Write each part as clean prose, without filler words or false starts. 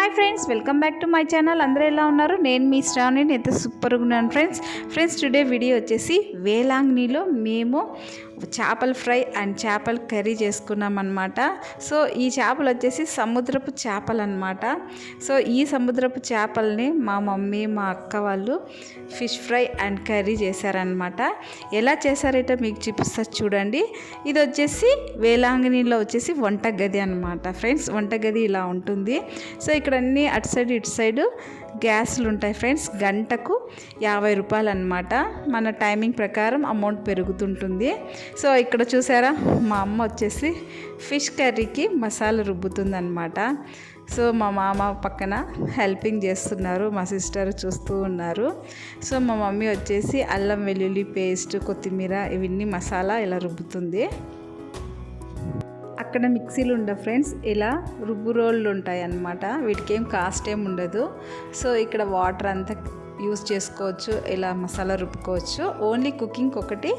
Hi friends, welcome back to my channel. అందరూ ఎలా ఉన్నారు? నేను మీ శ్రావణి. అయితే సూపర్గా ఉన్నాను ఫ్రెండ్స్. టుడే వీడియో వచ్చేసి వేలాంగ్నీలో మేము చేపల ఫ్రై అండ్ చేపల కర్రీ చేసుకున్నాం అనమాట. సో ఈ చేపలు వచ్చేసి సముద్రపు చేపలు అనమాట. సో ఈ సముద్రపు చేపల్ని మా మమ్మీ మా అక్క వాళ్ళు ఫిష్ ఫ్రై అండ్ కర్రీ చేశారనమాట. ఎలా చేశారైతే మీకు చూపిస్తా చూడండి. ఇది వచ్చేసి వేలాంగిణిలో వచ్చేసి వంటగది అనమాట ఫ్రెండ్స్. వంటగది ఇలా ఉంటుంది. సో ఇక్కడ అన్నీ అటు సైడ్ ఇటు సైడు గ్యాస్లు ఉంటాయి ఫ్రెండ్స్. గంటకు 50 రూపాయలు అనమాట. మన టైమింగ్ ప్రకారం అమౌంట్ పెరుగుతుంటుంది. సో ఇక్కడ చూసారా, మా అమ్మ వచ్చేసి ఫిష్ కర్రీకి మసాలా రుబ్బుతుందన్నమాట. సో మా మామ పక్కన హెల్పింగ్ చేస్తున్నారు, మా సిస్టర్ చూస్తూ ఉన్నారు. సో మా మమ్మీ వచ్చేసి అల్లం వెల్లుల్లి పేస్ట్, కొత్తిమీర ఇవన్నీ మసాలా ఇలా రుబ్బుతుంది. అక్కడ మిక్సీలు ఉండవు ఫ్రెండ్స్, ఇలా రుబ్బు రోళ్ళు ఉంటాయి అన్నమాట. వీటికి ఏం కాస్ట్ ఏం ఉండదు. సో ఇక్కడ వాటర్ అంతా యూస్ చేసుకోవచ్చు, ఇలా మసాలా రుబ్బుకోవచ్చు. ఓన్లీ కుకింగ్ ఒకటి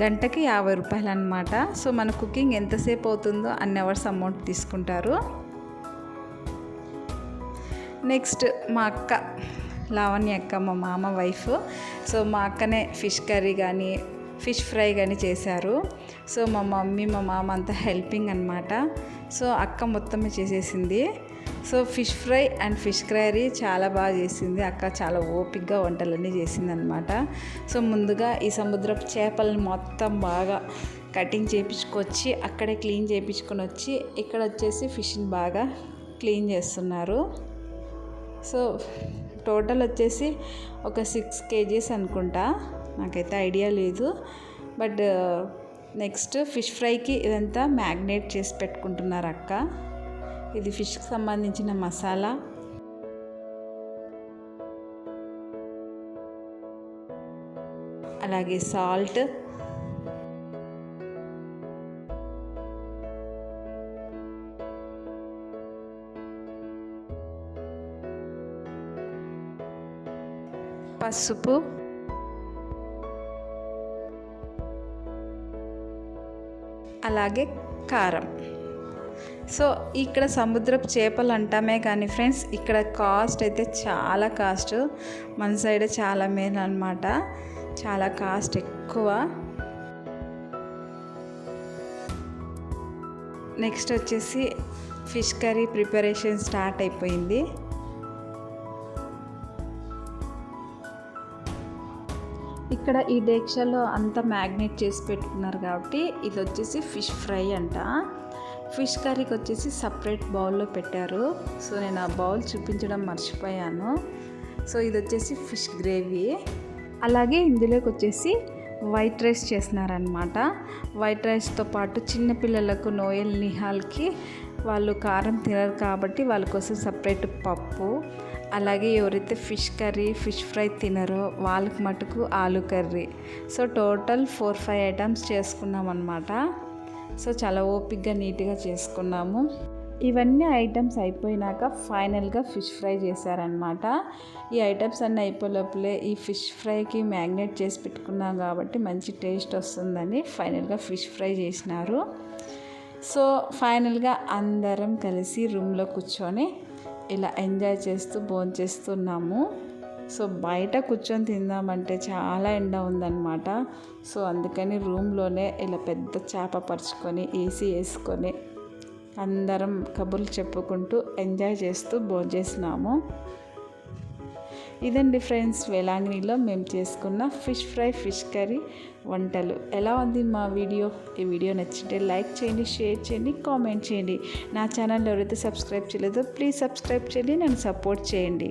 గంటకి 50 రూపాయలు అనమాట. సో మన కుకింగ్ ఎంతసేపు అవుతుందో అన్ని అవర్స్ అమౌంట్ తీసుకుంటారు. నెక్స్ట్ మా అక్క లావణ్య అక్క, మా మామ వైఫ్. సో మా అక్కనే ఫిష్ కర్రీ కానీ ఫిష్ ఫ్రై కానీ చేశారు. సో మా మమ్మీ మా మామ అంతా హెల్పింగ్ అనమాట. సో అక్క మొత్తమే చేసేసింది. So fish fry and fish curry చాలా బాగా చేసింది అక్క. చాలా ఓపిక్గా వంటలన్నీ చేసింది అనమాట. సో ముందుగా ఈ సముద్రపు చేపలను మొత్తం బాగా కటింగ్ చేయించుకొచ్చి అక్కడే క్లీన్ చేయించుకొని వచ్చి ఇక్కడ వచ్చేసి ఫిష్ని బాగా క్లీన్ చేస్తున్నారు. సో టోటల్ వచ్చేసి ఒక 6 kgs అనుకుంటా, నాకైతే ఐడియా లేదు. బట్ నెక్స్ట్ ఫిష్ ఫ్రైకి ఇదంతా మ్యాగ్నేట్ చేసి పెట్టుకుంటున్నారు అక్క. ఇది ఫిష్కి సంబంధించిన మసాలా. అలాగే సాల్ట్, పసుపు, అలాగే కారం. సో ఇక్కడ సముద్రపు చేపలు అంటామే కానీ ఫ్రెండ్స్, ఇక్కడ కాస్ట్ అయితే చాలా కాస్ట్. మన సైడ్ చాలా మేలు అనమాట, చాలా కాస్ట్ ఎక్కువ. నెక్స్ట్ వచ్చేసి ఫిష్ కర్రీ ప్రిపరేషన్ స్టార్ట్ అయిపోయింది. ఇక్కడ ఈ డేక్షాలో అంతా మ్యాగ్నేట్ చేసి పెట్టుకున్నారు కాబట్టి ఇది వచ్చేసి ఫిష్ ఫ్రై అంట. ఫిష్ కర్రీకి వచ్చేసి సపరేట్ బౌల్లో పెట్టారు. సో నేను ఆ బౌల్ చూపించడం మర్చిపోయాను. సో ఇది వచ్చేసి ఫిష్ గ్రేవీ. అలాగే ఇందులోకి వచ్చేసి వైట్ రైస్ చేస్తున్నారనమాట. వైట్ రైస్తో పాటు చిన్నపిల్లలకు నోయల్ నిహాల్కి వాళ్ళు కారం తినరు కాబట్టి వాళ్ళ కోసం సపరేట్ పప్పు, అలాగే ఎవరైతే ఫిష్ కర్రీ ఫిష్ ఫ్రై తినరో వాళ్ళకి మటుకు ఆలు కర్రీ. సో టోటల్ 4-5 ఐటమ్స్ చేసుకున్నాం అన్నమాట. సో చాలా ఓపిక్గా నీట్గా చేసుకున్నాము. ఇవన్నీ ఐటమ్స్ అయిపోయినాక ఫైనల్గా ఫిష్ ఫ్రై చేశారనమాట. ఈ ఐటమ్స్ అన్నీ అయిపోయేలోపలే ఈ ఫిష్ ఫ్రైకి మ్యాగ్నేట్ చేసి పెట్టుకున్నాం కాబట్టి మంచి టేస్ట్ వస్తుందని ఫైనల్గా ఫిష్ ఫ్రై చేసినారు. సో ఫైనల్గా అందరం కలిసి రూమ్లో కూర్చొని ఇలా ఎంజాయ్ చేస్తూ భోంచేస్తున్నాము. సో బయట కూర్చొని తిందామంటే చాలా ఎండ ఉందన్నమాట. సో అందుకని రూమ్లోనే ఇలా పెద్ద చేప పరుచుకొని ఏసీ వేసుకొని అందరం కబుర్లు చెప్పుకుంటూ ఎంజాయ్ చేస్తూ భోంచేసినాము. ఇదండి ఫ్రెండ్స్, వేలాంగిణిలో మేము చేసుకున్న ఫిష్ ఫ్రై ఫిష్ కర్రీ వంటలు. ఎలా ఉంది మా వీడియో? ఈ వీడియో నచ్చితే లైక్ చేయండి, షేర్ చేయండి, కామెంట్ చేయండి. నా ఛానల్ ఎవరైతే సబ్స్క్రైబ్ చేయలేదో ప్లీజ్ సబ్స్క్రైబ్ చేయండి, నన్ను సపోర్ట్ చేయండి.